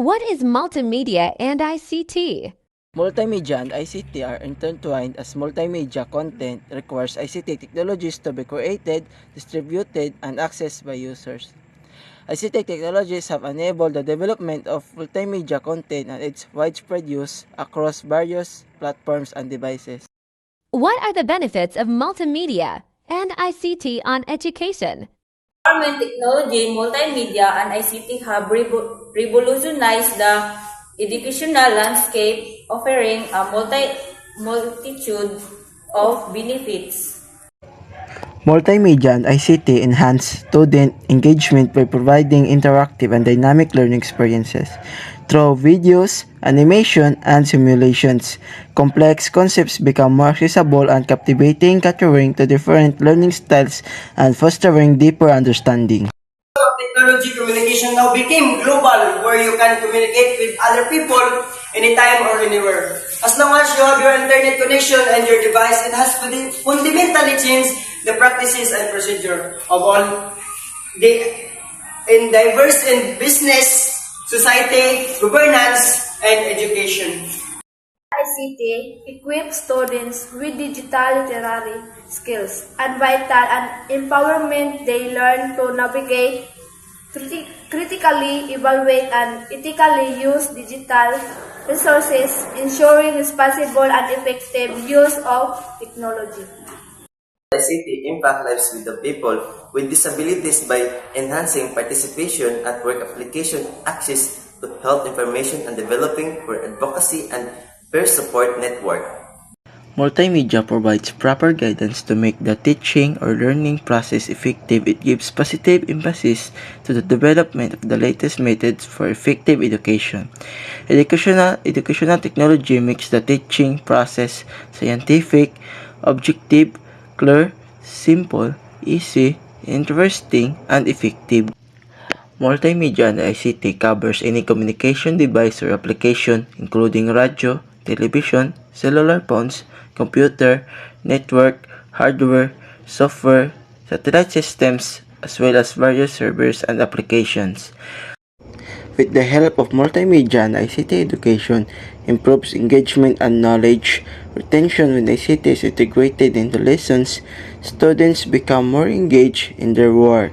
What is multimedia and ICT? Multimedia and ICT are intertwined as multimedia content requires ICT technologies to be created, distributed, and accessed by users. ICT technologies have enabled the development of multimedia content and its widespread use across various platforms and devices. What are the benefits of multimedia and ICT on education? Government technology, multimedia, and ICT have revolutionized the educational landscape, offering a multitude of benefits. Multimedia and ICT enhance student engagement by providing interactive and dynamic learning experiences. Through videos, animation, and simulations, complex concepts become more accessible and captivating, catering to different learning styles and fostering deeper understanding. Technology communication now became global, where you can communicate with other people anytime or anywhere. As long as you have your internet connection and your device, it has fundamentally changed the practices and procedure of all in diverse in business, society, governance, and education. ICT equips students with digital literary skills and vital and empowerment. They learn to navigate, critically evaluate, and ethically use digital resources, ensuring responsible and effective use of technology. ICT impact lives with the people with disabilities by enhancing participation at work, application, access to health information, and developing for advocacy and peer support network. Multimedia provides proper guidance to make the teaching or learning process effective. It gives positive emphasis to the development of the latest methods for effective education. Educational technology makes the teaching process scientific, objective, clear, simple, easy, interesting, and effective. Multimedia and ICT covers any communication device or application, including radio, television, cellular phones, computer, network, hardware, software, satellite systems, as well as various servers and applications. With the help of multimedia and ICT, education improves engagement and knowledge retention. When ICT is integrated into lessons, students become more engaged in their work.